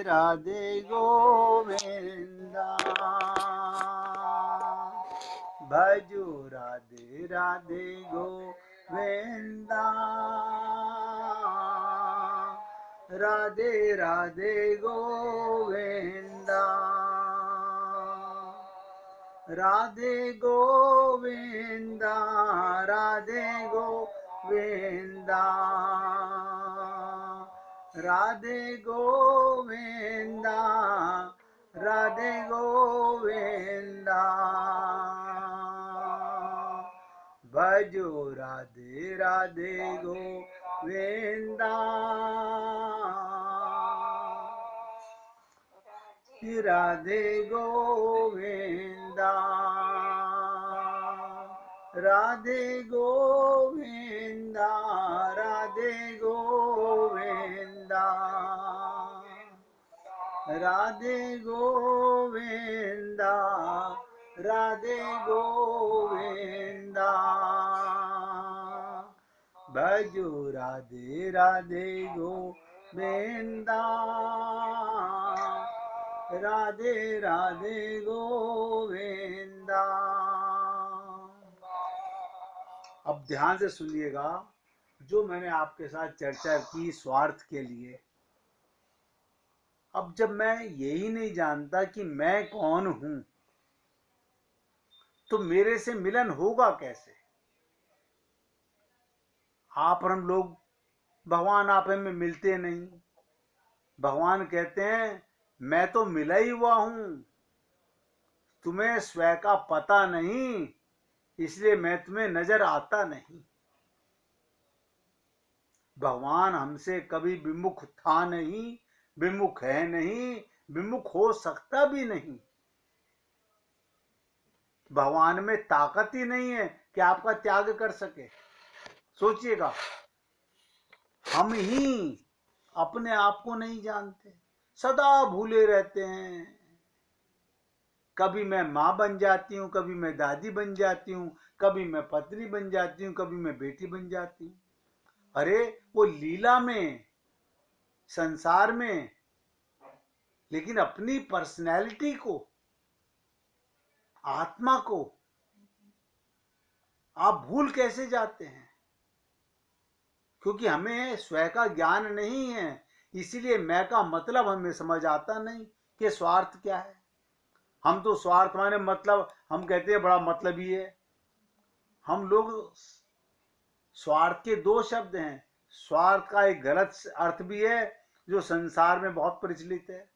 राधे गोविंदा भजो राधे राधे गोविंदा राधे राधे गोविंदा राधे गोविंदा राधे गोविंदा राधे गोविंदा राधे गोविंदा भजो राधे राधे गोविंदा राधे गोविंदा राधे गोविंदा राधे गोविंदा राधे गोविंदा राधे गोविंदा भजो राधे राधे गोविंदा राधे राधे गोविंदा। अब ध्यान से सुनिएगा, जो मैंने आपके साथ चर्चा की स्वार्थ के लिए। अब जब मैं यही नहीं जानता कि मैं कौन हूं, तो मेरे से मिलन होगा कैसे? आप और हम लोग भगवान आप में मिलते नहीं। भगवान कहते हैं मैं तो मिला ही हुआ हूं, तुम्हें स्वयं का पता नहीं, इसलिए मैं तुम्हें नजर आता नहीं। भगवान हमसे कभी विमुख था नहीं, विमुख है नहीं, विमुख हो सकता भी नहीं। भगवान में ताकत ही नहीं है कि आपका त्याग कर सके। सोचिएगा, हम ही अपने आप को नहीं जानते, सदा भूले रहते हैं। कभी मैं माँ बन जाती हूँ, कभी मैं दादी बन जाती हूँ, कभी मैं पत्नी बन जाती हूँ, कभी मैं बेटी बन जाती हूँ। अरे वो लीला में, संसार में, लेकिन अपनी पर्सनैलिटी को, आत्मा को आप भूल कैसे जाते हैं? क्योंकि हमें स्वयं का ज्ञान नहीं है, इसीलिए मैं का मतलब हमें समझ आता नहीं कि स्वार्थ क्या है। हम तो स्वार्थ माने मतलब, हम कहते हैं बड़ा मतलबी है। हम लोग, स्वार्थ के दो शब्द हैं। स्वार्थ का एक गलत अर्थ भी है जो संसार में बहुत प्रचलित है।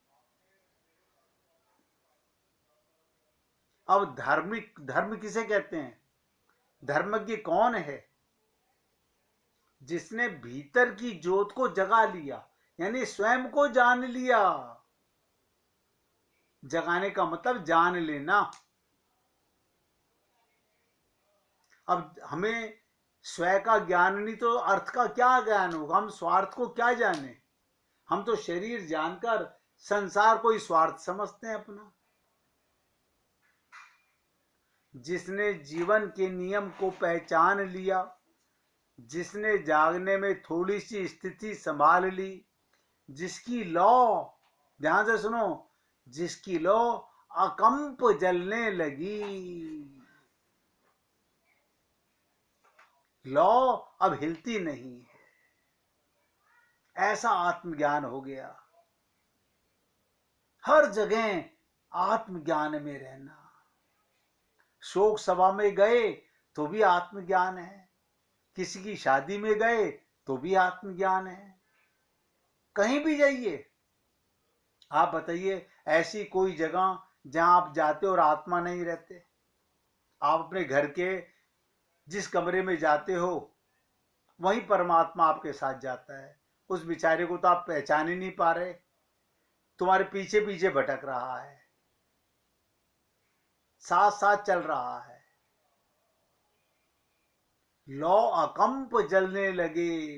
अब धर्म किसे कहते हैं? धर्मज्ञ कौन है? जिसने भीतर की ज्योत को जगा लिया, यानी स्वयं को जान लिया। जगाने का मतलब जान लेना। अब हमें स्वयं का ज्ञान नहीं तो अर्थ का क्या ज्ञान होगा? हम स्वार्थ को क्या जाने? हम तो शरीर जानकर संसार को ही स्वार्थ समझते हैं अपना। जिसने जीवन के नियम को पहचान लिया, जिसने जागने में थोड़ी सी स्थिति संभाल ली, जिसकी लौ, ध्यान से सुनो, जिसकी लौ अकंप जलने लगी, लौ अब हिलती नहीं है, ऐसा आत्मज्ञान हो गया। हर जगह आत्मज्ञान में रहना। शोक सभा में गए तो भी आत्मज्ञान है, किसी की शादी में गए तो भी आत्मज्ञान है। कहीं भी जाइए, आप बताइए ऐसी कोई जगह जहां आप जाते और आत्मा नहीं रहते? आप अपने घर के जिस कमरे में जाते हो वहीं परमात्मा आपके साथ जाता है। उस बेचारे को तो आप पहचान ही नहीं पा रहे, तुम्हारे पीछे पीछे भटक रहा है, साथ साथ चल रहा है। लौ अकंप जलने लगे,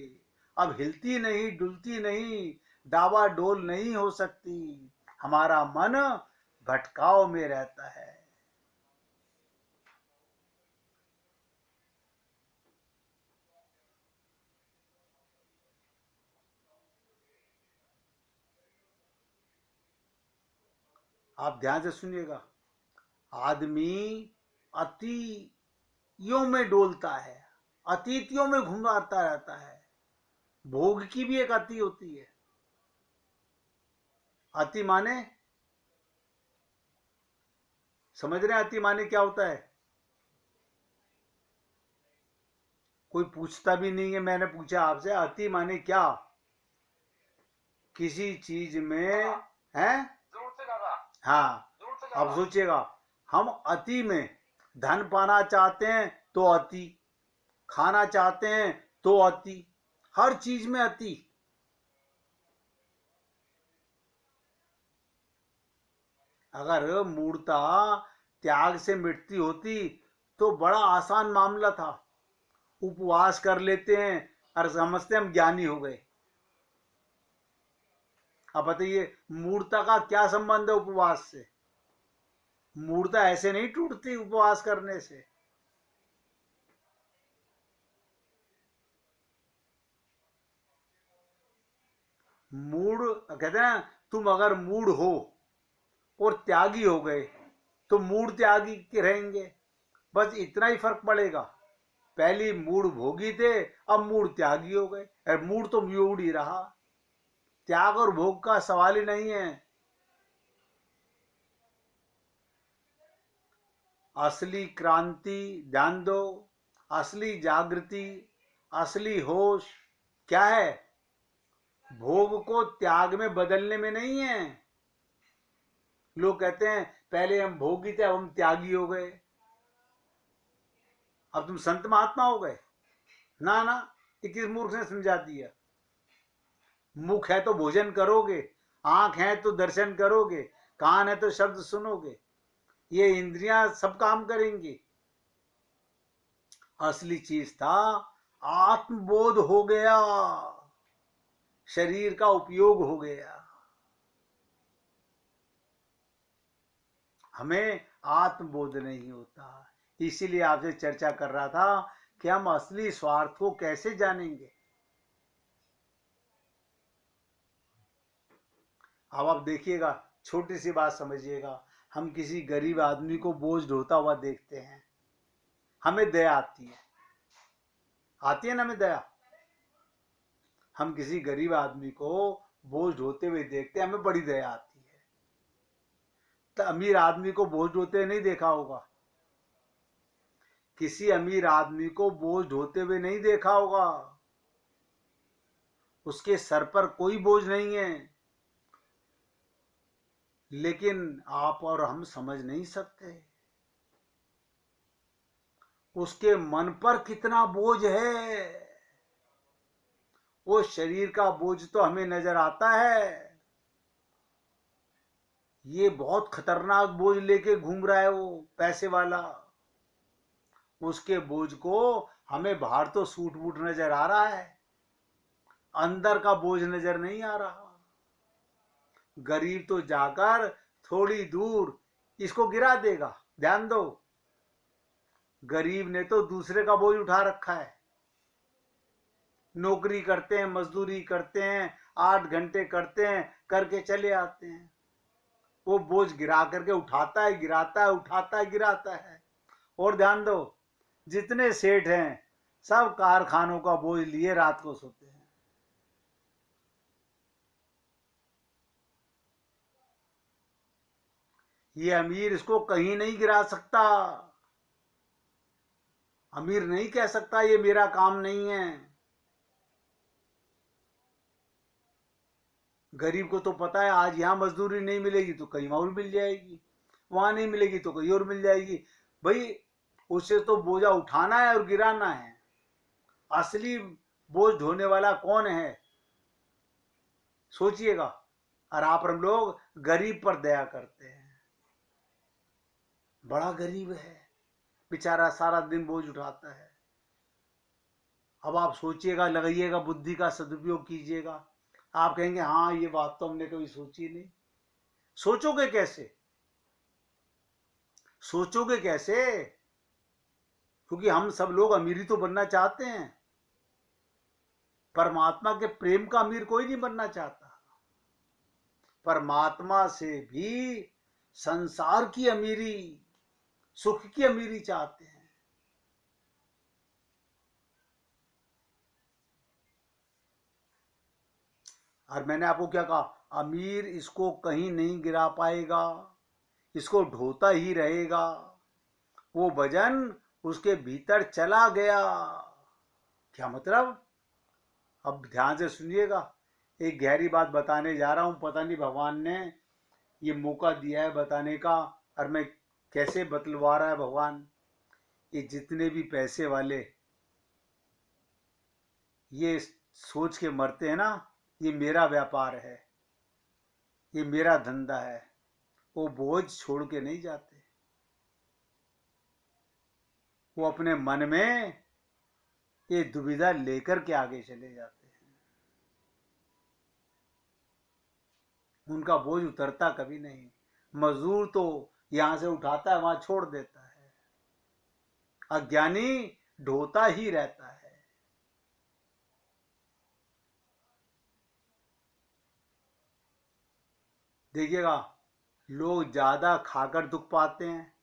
अब हिलती नहीं, डुलती नहीं, डावा डोल नहीं हो सकती। हमारा मन भटकाव में रहता है। आप ध्यान से सुनिएगा, आदमी अतियों में डोलता है, अतीतियों में घुमाता रहता है। भोग की भी एक अति होती है। अति माने, समझ रहे हैं अति माने क्या होता है? कोई पूछता भी नहीं है, मैंने पूछा आपसे अति माने क्या? किसी चीज में है। हाँ, अब सोचिएगा, हम अति में धन पाना चाहते हैं तो अति, खाना चाहते हैं तो अति, हर चीज में अति। अगर मूढ़ता त्याग से मिटती होती तो बड़ा आसान मामला था। उपवास कर लेते हैं और समझते हम ज्ञानी हो गए। अब बताइए मूढ़ता का क्या संबंध है उपवास से? मूढ़ता ऐसे नहीं टूटती उपवास करने से। मूढ़ कहते हैं, तुम अगर मूढ़ हो और त्यागी हो गए तो मूढ़ त्यागी के रहेंगे, बस इतना ही फर्क पड़ेगा। पहली मूढ़ भोगी थे, अब मूढ़ त्यागी हो गए। मूढ़ तो मूढ़ ही रहा, त्याग और भोग का सवाल ही नहीं है। असली क्रांति, ध्यान दो, असली जागृति, असली होश क्या है? भोग को त्याग में बदलने में नहीं है। लोग कहते हैं पहले हम भोगी थे, अब हम त्यागी हो गए, अब तुम संत महात्मा हो गए। ना ना, ये किस मूर्ख ने समझा दिया? मुख है तो भोजन करोगे, आंख है तो दर्शन करोगे, कान है तो शब्द सुनोगे, ये इंद्रियां सब काम करेंगी। असली चीज था आत्मबोध हो गया, शरीर का उपयोग हो गया। हमें आत्मबोध नहीं होता। इसीलिए आपसे चर्चा कर रहा था कि हम असली स्वार्थ को कैसे जानेंगे। अब आप देखिएगा, छोटी सी बात समझिएगा, हम किसी गरीब आदमी को बोझ ढोता हुआ देखते हैं, हमें दया आती है ना? हमें दया, हम किसी गरीब आदमी को बोझ ढोते हुए देखते हैं, हमें बड़ी दया आती है। तो अमीर आदमी को बोझ ढोते नहीं देखा होगा, किसी अमीर आदमी को बोझ ढोते हुए नहीं देखा होगा, उसके सर पर कोई बोझ नहीं है। लेकिन आप और हम समझ नहीं सकते उसके मन पर कितना बोझ है। वो शरीर का बोझ तो हमें नजर आता है, ये बहुत खतरनाक बोझ लेके घूम रहा है वो पैसे वाला। उसके बोझ को हमें बाहर तो सूट बूट नजर आ रहा है, अंदर का बोझ नजर नहीं आ रहा। गरीब तो जाकर थोड़ी दूर इसको गिरा देगा। ध्यान दो, गरीब ने तो दूसरे का बोझ उठा रखा है। नौकरी करते हैं, मजदूरी करते हैं, 8 घंटे करते हैं, करके चले आते हैं। वो बोझ गिरा करके उठाता है, गिराता है, उठाता है, गिराता है। और ध्यान दो, जितने सेठ हैं सब कारखानों का बोझ लिए रात को सोते हैं। ये अमीर इसको कहीं नहीं गिरा सकता। अमीर नहीं कह सकता ये मेरा काम नहीं है। गरीब को तो पता है आज यहां मजदूरी नहीं मिलेगी तो कहीं और मिल जाएगी, वहां नहीं मिलेगी तो कहीं और मिल जाएगी। भाई उसे तो बोझा उठाना है और गिराना है। असली बोझ ढोने वाला कौन है? सोचिएगा। और आप हम लोग गरीब पर दया करते हैं। बड़ा गरीब है बेचारा, सारा दिन बोझ उठाता है। अब आप सोचिएगा, लगाइएगा, बुद्धि का सदुपयोग कीजिएगा। आप कहेंगे हाँ ये बात तो हमने कभी सोची नहीं। सोचोगे कैसे? सोचोगे कैसे? क्योंकि हम सब लोग अमीरी तो बनना चाहते हैं, परमात्मा के प्रेम का अमीर कोई नहीं बनना चाहता। परमात्मा से भी संसार की अमीरी, सुख की अमीरी चाहते हैं। और मैंने आपको क्या कहा, अमीर इसको कहीं नहीं गिरा पाएगा, इसको ढोता ही रहेगा। वो वजन उसके भीतर चला गया। क्या मतलब? अब ध्यान से सुनिएगा, एक गहरी बात बताने जा रहा हूं। पता नहीं भगवान ने ये मौका दिया है बताने का, और मैं कैसे बतलवा रहा है भगवान। ये जितने भी पैसे वाले ये सोच के मरते हैं ना, ये मेरा व्यापार है, ये मेरा धंधा है, वो बोझ छोड़ के नहीं जाते। वो अपने मन में ये दुविधा लेकर के आगे चले जाते हैं। उनका बोझ उतरता कभी नहीं। मजदूर तो यहां से उठाता है, वहां छोड़ देता है। अज्ञानी ढोता ही रहता है। देखिएगा, लोग ज्यादा खाकर दुख पाते हैं,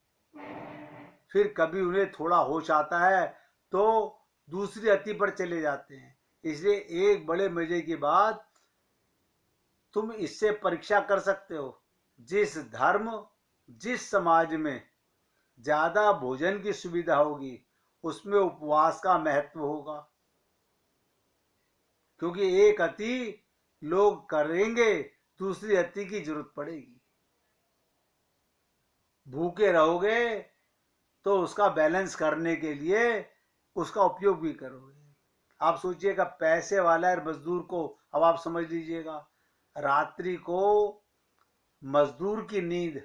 फिर कभी उन्हें थोड़ा होश आता है तो दूसरी अति पर चले जाते हैं। इसलिए एक बड़े मजे की बात, तुम इससे परीक्षा कर सकते हो। जिस धर्म, जिस समाज में ज्यादा भोजन की सुविधा होगी, उसमें उपवास का महत्व होगा। क्योंकि एक अति लोग करेंगे, दूसरी अति की जरूरत पड़ेगी। भूखे रहोगे तो उसका बैलेंस करने के लिए उसका उपयोग भी करोगे। आप सोचिएगा, पैसे वाला और मजदूर को, अब आप समझ लीजिएगा, रात्रि को मजदूर की नींद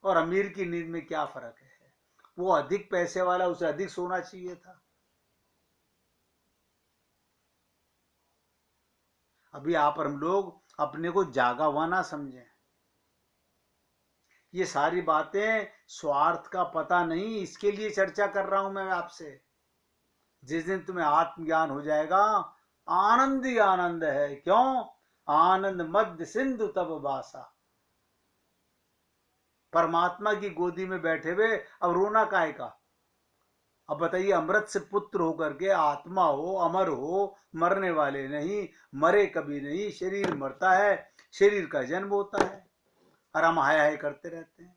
और अमीर की नींद में क्या फर्क है? वो अधिक पैसे वाला, उसे अधिक सोना चाहिए था। अभी आप और हम लोग अपने को जागा हुआ ना समझें। ये सारी बातें स्वार्थ का पता नहीं, इसके लिए चर्चा कर रहा हूं मैं आपसे। जिस दिन तुम्हें आत्मज्ञान हो जाएगा, आनंद ही आनंद है। क्यों? आनंद मध्य सिंधु तब बासा। परमात्मा की गोदी में बैठे हुए अब रोना काहे का? अब बताइए, अमृत से पुत्र होकर के आत्मा हो, अमर हो, मरने वाले नहीं, मरे कभी नहीं। शरीर मरता है, शरीर का जन्म होता है, और हम हाय हाय करते रहते हैं।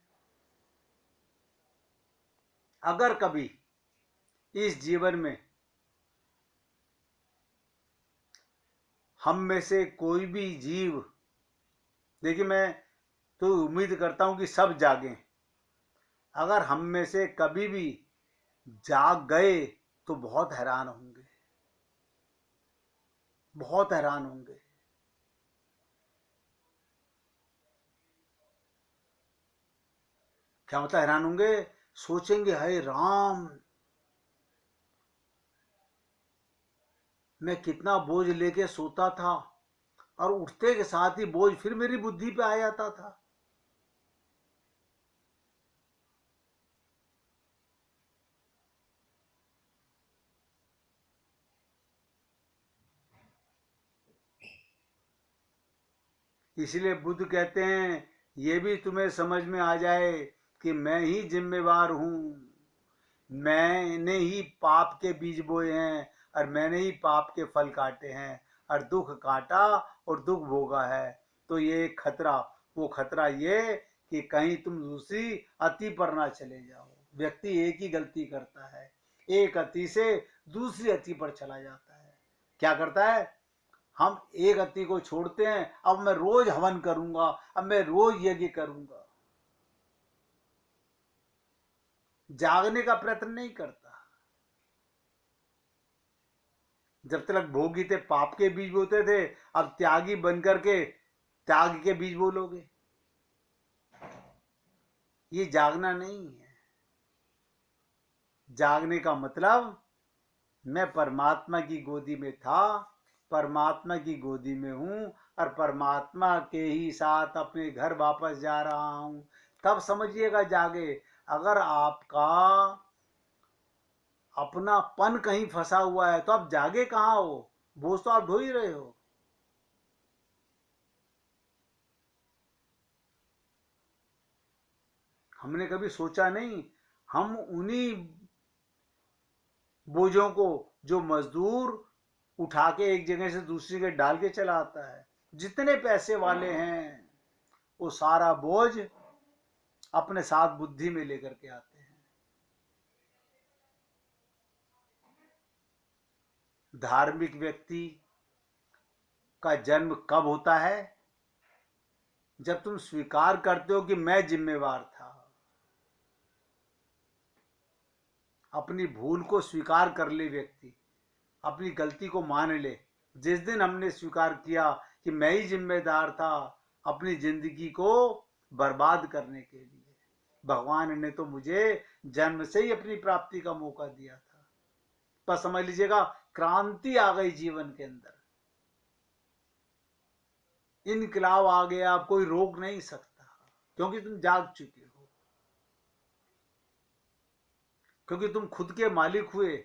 अगर कभी इस जीवन में हम में से कोई भी जीव, देखिए मैं तो उम्मीद करता हूं कि सब जागें, अगर हम में से कभी भी जाग गए तो बहुत हैरान होंगे, बहुत हैरान होंगे। क्या मतलब हैरान होंगे? सोचेंगे, हाय राम, मैं कितना बोझ लेके सोता था, और उठते के साथ ही बोझ फिर मेरी बुद्धि पे आ जाता था। इसलिए बुद्ध कहते हैं, ये भी तुम्हें समझ में आ जाए कि मैं ही जिम्मेवार हूं। मैंने ही पाप के बीज बोए हैं, और मैंने ही पाप के फल काटे हैं, और दुख काटा और दुख भोगा है। तो ये खतरा, वो खतरा ये कि कहीं तुम दूसरी अति पर ना चले जाओ। व्यक्ति एक ही गलती करता है, एक अति से दूसरी अति पर चला जाता है। क्या करता है? हम एक अति को छोड़ते हैं, अब मैं रोज हवन करूंगा, अब मैं रोज यज्ञ करूंगा। जागने का प्रयत्न नहीं करता। जब तक भोगी थे, पाप के बीज बोते थे, अब त्यागी बन करके त्याग के बीज बोलोगे। ये जागना नहीं है। जागने का मतलब, मैं परमात्मा की गोदी में था, परमात्मा की गोदी में हूं, और परमात्मा के ही साथ अपने घर वापस जा रहा हूं। तब समझिएगा जागे। अगर आपका अपना पन कहीं फंसा हुआ है तो आप जागे कहां हो? बोझ तो आप ढो ही रहे हो। हमने कभी सोचा नहीं, हम उन्हीं बोझों को जो मजदूर उठा के एक जगह से दूसरी जगह डाल के चला आता है, जितने पैसे वाले हैं वो सारा बोझ अपने साथ बुद्धि में लेकर के आते हैं। धार्मिक व्यक्ति का जन्म कब होता है? जब तुम स्वीकार करते हो कि मैं जिम्मेवार था। अपनी भूल को स्वीकार कर ले व्यक्ति, अपनी गलती को मान ले। जिस दिन हमने स्वीकार किया कि मैं ही जिम्मेदार था अपनी जिंदगी को बर्बाद करने के लिए, भगवान ने तो मुझे जन्म से ही अपनी प्राप्ति का मौका दिया था। बस समझ लीजिएगा, क्रांति आ गई जीवन के अंदर, इनकलाब आ गया, आप कोई रोक नहीं सकता, क्योंकि तुम जाग चुके हो, क्योंकि तुम खुद के मालिक हुए।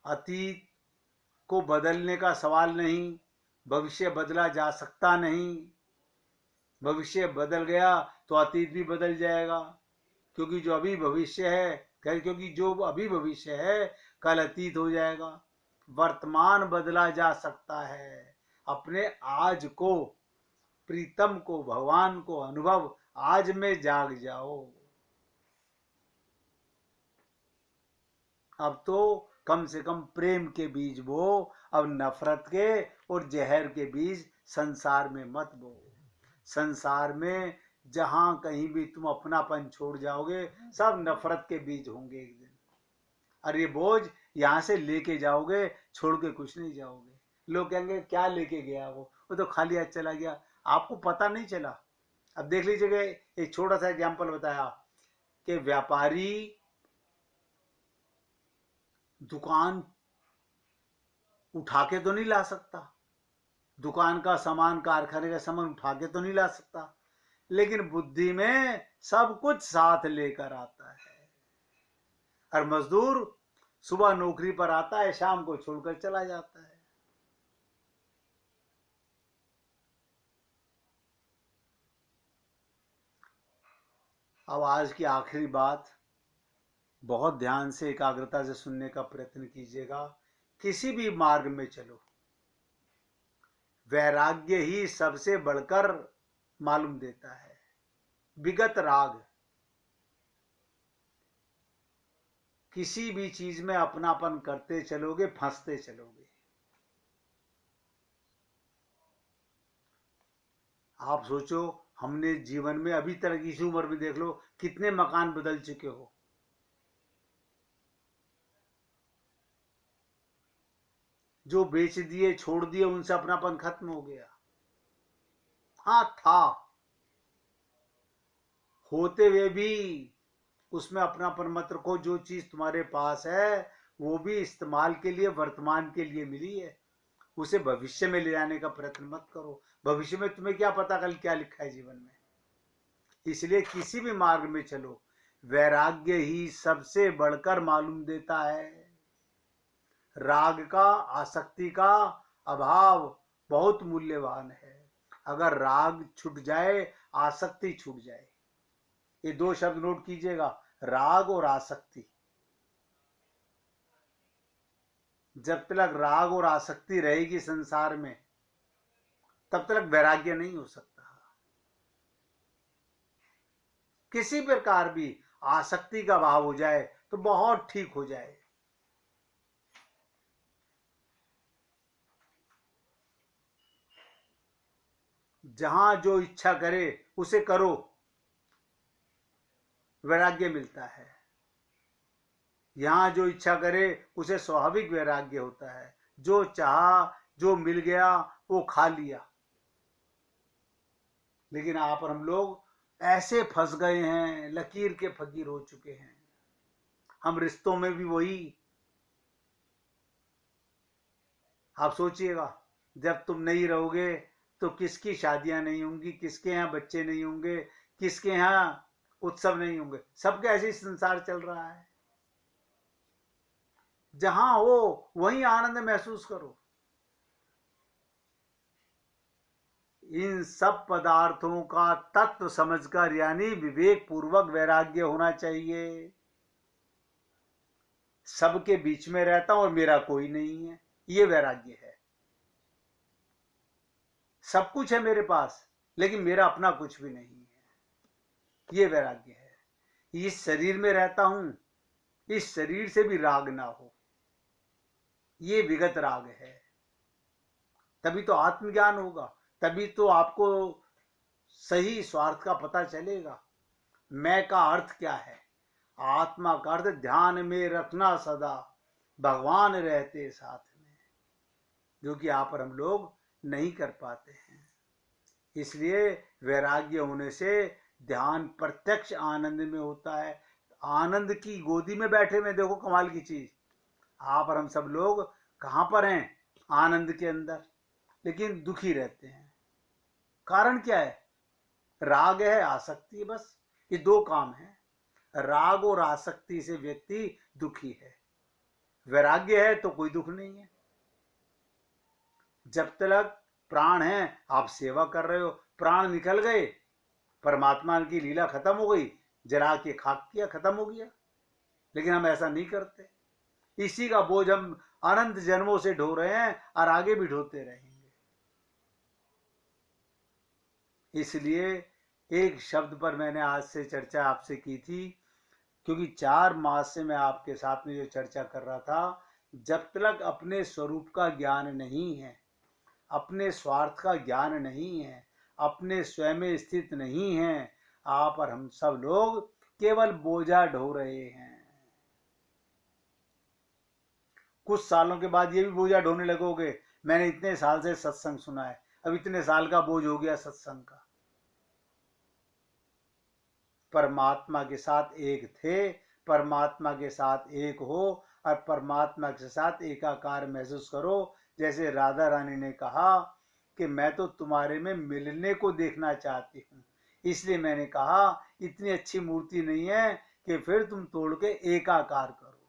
अतीत को बदलने का सवाल नहीं, भविष्य बदला जा सकता नहीं। भविष्य बदल गया तो अतीत भी बदल जाएगा, क्योंकि जो अभी भविष्य है, क्योंकि जो अभी भविष्य है कल अतीत हो जाएगा। वर्तमान बदला जा सकता है। अपने आज को, प्रीतम को, भगवान को अनुभव आज में जाग जाओ। अब तो कम से कम प्रेम के बीज बो, अब नफरत के और जहर के बीज संसार में मत बो। संसार में जहां कहीं भी तुम अपनापन छोड़ जाओगे, सब नफरत के बीज होंगे एक दिन। और ये बोझ यहाँ से लेके जाओगे, छोड़ के कुछ नहीं जाओगे। लोग कहेंगे क्या लेके गया वो तो खाली हाथ चला गया, आपको पता नहीं चला। अब देख लीजिएगा, एक छोटा सा एग्जाम्पल बताया कि व्यापारी दुकान उठा के तो नहीं ला सकता, दुकान का सामान, कारखाने का सामान उठा के तो नहीं ला सकता, लेकिन बुद्धि में सब कुछ साथ लेकर आता है। और मजदूर सुबह नौकरी पर आता है, शाम को छोड़कर चला जाता है। अब आज की आखिरी बात, बहुत ध्यान से एकाग्रता से सुनने का प्रयत्न कीजिएगा। किसी भी मार्ग में चलो, वैराग्य ही सबसे बढ़कर मालूम देता है। विगत राग, किसी भी चीज में अपनापन करते चलोगे, फंसते चलोगे। आप सोचो, हमने जीवन में अभी तक इस उम्र में देख लो कितने मकान बदल चुके हो। जो बेच दिए, छोड़ दिए, उनसे अपनापन खत्म हो गया। हाँ था, होते हुए भी उसमें अपनापन मत रखो। जो चीज तुम्हारे पास है वो भी इस्तेमाल के लिए, वर्तमान के लिए मिली है, उसे भविष्य में ले जाने का प्रयत्न मत करो। भविष्य में तुम्हें क्या पता कल क्या लिखा है जीवन में। इसलिए किसी भी मार्ग में चलो, वैराग्य ही सबसे बढ़कर मालूम देता है। राग का, आसक्ति का अभाव बहुत मूल्यवान है। अगर राग छूट जाए, आसक्ति छूट जाए, ये दो शब्द नोट कीजिएगा, राग और आसक्ति। जब तक राग और आसक्ति रहेगी संसार में, तब तक वैराग्य नहीं हो सकता। किसी प्रकार भी आसक्ति का भाव हो जाए तो बहुत ठीक हो जाए। जहां जो इच्छा करे उसे करो, वैराग्य मिलता है। यहां जो इच्छा करे उसे स्वाभाविक वैराग्य होता है। जो चाहा, जो मिल गया वो खा लिया। लेकिन आप और हम लोग ऐसे फंस गए हैं, लकीर के फकीर हो चुके हैं। हम रिश्तों में भी वही। आप सोचिएगा, जब तुम नहीं रहोगे तो किसकी शादियां नहीं होंगी, किसके यहाँ बच्चे नहीं होंगे, किसके यहाँ उत्सव नहीं होंगे। सबके ऐसे ही संसार चल रहा है। जहां हो वहीं आनंद महसूस करो। इन सब पदार्थों का तत्व समझकर, यानी विवेक पूर्वक वैराग्य होना चाहिए। सबके बीच में रहता हूं और मेरा कोई नहीं है, ये वैराग्य है। सब कुछ है मेरे पास, लेकिन मेरा अपना कुछ भी नहीं है, ये वैराग्य है। इस शरीर में रहता हूं, इस शरीर से भी राग ना हो, ये विगत राग है। तभी तो आत्मज्ञान होगा, तभी तो आपको सही स्वार्थ का पता चलेगा। मैं का अर्थ क्या है? आत्मा का अर्थ ध्यान में रखना सदा, भगवान रहते साथ में, जो कि यहाँ पर हम लोग नहीं कर पाते हैं। इसलिए वैराग्य होने से ध्यान प्रत्यक्ष आनंद में होता है। आनंद की गोदी में बैठे में, देखो कमाल की चीज, यहाँ पर हम सब लोग कहाँ पर हैं? आनंद के अंदर, लेकिन दुखी रहते हैं। कारण क्या है? राग है, आसक्ति है, बस ये दो काम है। राग और आसक्ति से व्यक्ति दुखी है। वैराग्य है तो कोई दुख नहीं है। जब तक प्राण है, आप सेवा कर रहे हो, प्राण निकल गए, परमात्मा की लीला खत्म हो गई, जला के खाक किया, खत्म हो गया। लेकिन हम ऐसा नहीं करते। इसी का बोझ हम अनंत जन्मों से ढो रहे हैं और आगे भी ढोते रहेंगे। इसलिए एक शब्द पर मैंने आज से चर्चा आपसे की थी, क्योंकि 4 मास से मैं आपके साथ में जो चर्चा कर रहा था, जब तक अपने स्वरूप का ज्ञान नहीं है, अपने स्वार्थ का ज्ञान नहीं है, अपने स्वयं में स्थित नहीं है, आप और हम सब लोग केवल बोझा ढो रहे हैं। कुछ सालों के बाद ये भी बोझा ढोने लगोगे, मैंने इतने साल से सत्संग सुना है, अब इतने साल का बोझ हो गया सत्संग का। परमात्मा के साथ एक थे, परमात्मा के साथ एक हो और परमात्मा के साथ एकाकार महसूस करो। जैसे राधा रानी ने कहा कि मैं तो तुम्हारे में मिलने को देखना चाहती हूँ, इसलिए मैंने कहा इतनी अच्छी मूर्ति नहीं है कि फिर तुम तोड़ के एकाकार करो।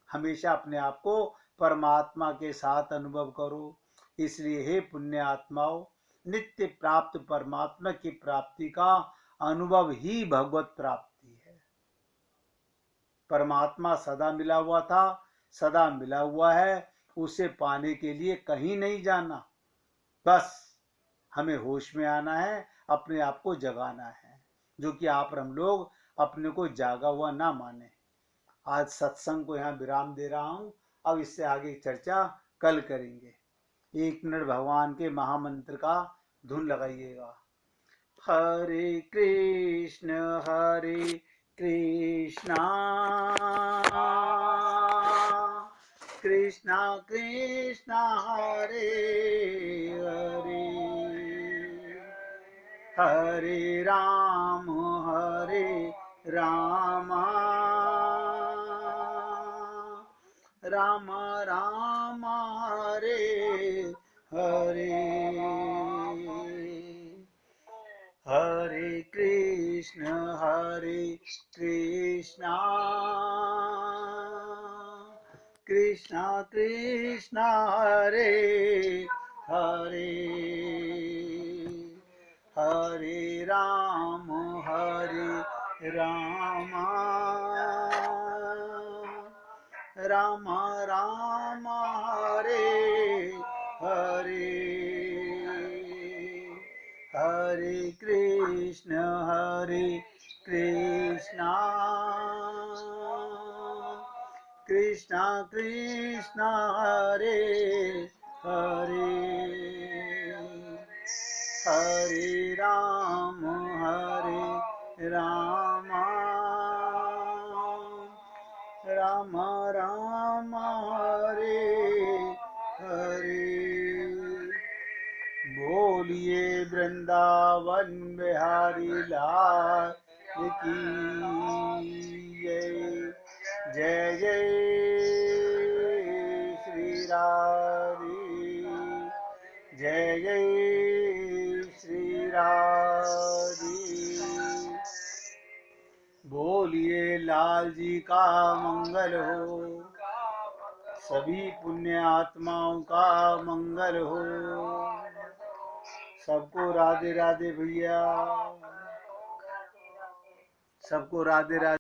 हमेशा अपने आप को परमात्मा के साथ अनुभव करो। इसलिए हे पुण्य आत्माओं, नित्य प्राप्त परमात्मा की प्राप्ति का अनुभव ही भगवत प्राप्ति है। परमात्मा सदा मिला हुआ था, सदा मिला हुआ है, उसे पाने के लिए कहीं नहीं जाना, बस हमें होश में आना है, अपने आप को जगाना है, जो कि आप हम लोग अपने को जागा हुआ ना माने। आज सत्संग को यहाँ विराम दे रहा हूँ, अब इससे आगे चर्चा कल करेंगे। 1 मिनट भगवान के महामंत्र का धुन लगाइएगा। हरे कृष्ण कृष्णा कृष्णा हरे हरे, हरे राम राम राम हरे हरे, हरे कृष्ण कृष्णा कृष्णा हरे हरे, हरे राम राम राम हरे हरे, हरे कृष्ण कृष्णा कृष्णा हरे हरे, हरे राम राम राम हरे हरे। बोलिए वृंदावन बिहारी लाल की जय, जय श्री राधे, जय जय श्री राधे। बोलिए लाल जी का मंगल हो, सभी पुण्य आत्माओं का मंगल हो, सबको राधे राधे भैया, सबको राधे राधे।